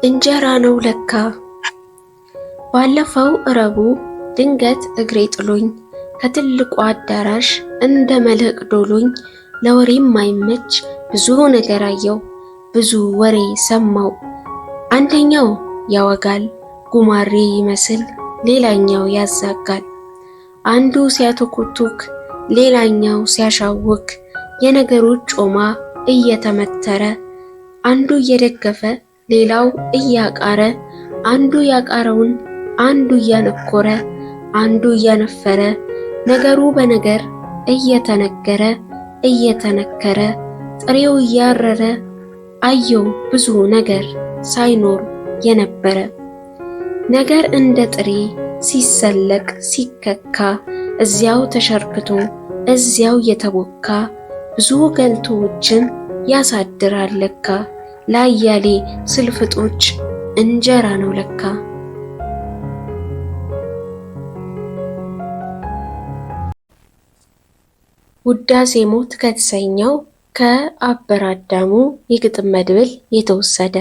እንጀራ ነው ለካ። ባለፈው ረቡዕ ድንገት እግሬ ጥሎኝ ከትልቁ አዳራሽ እንደ መልህቅ ዶሎኝ ለወሬ ማይመች ብዙ ነገር አየው፣ ብዙ ወሬ ሰማው። አንደኛው ያወጋል ጉማሬ ይመስል፣ ሌላኛው ያዛጋል። አንዱ ሲያተኩቱክ ሌላኛው ሲያሻውክ፣ የነገሩ ጮማ እየተመተረ አንዱ እየደገፈ ሌላው እያቃረ፣ አንዱ ያቃረውን አንዱ እያነኮረ አንዱ እያነፈረ፣ ነገሩ በነገር እየተነገረ እየተነከረ፣ ጥሬው እያረረ አየው ብዙ ነገር ሳይኖር የነበረ። ነገር እንደ ጥሬ ሲሰለቅ ሲከካ፣ እዚያው ተሸርክቶ እዚያው የተቦካ፣ ብዙ ገልቶዎችን ያሳድራል ለካ። ለአያሌ ስልፍጦች እንጀራ ነው ለካ። ውዳሴ ሞት ከተሰኘው ከአበረ አዳሙ የግጥም መድብል የተወሰደ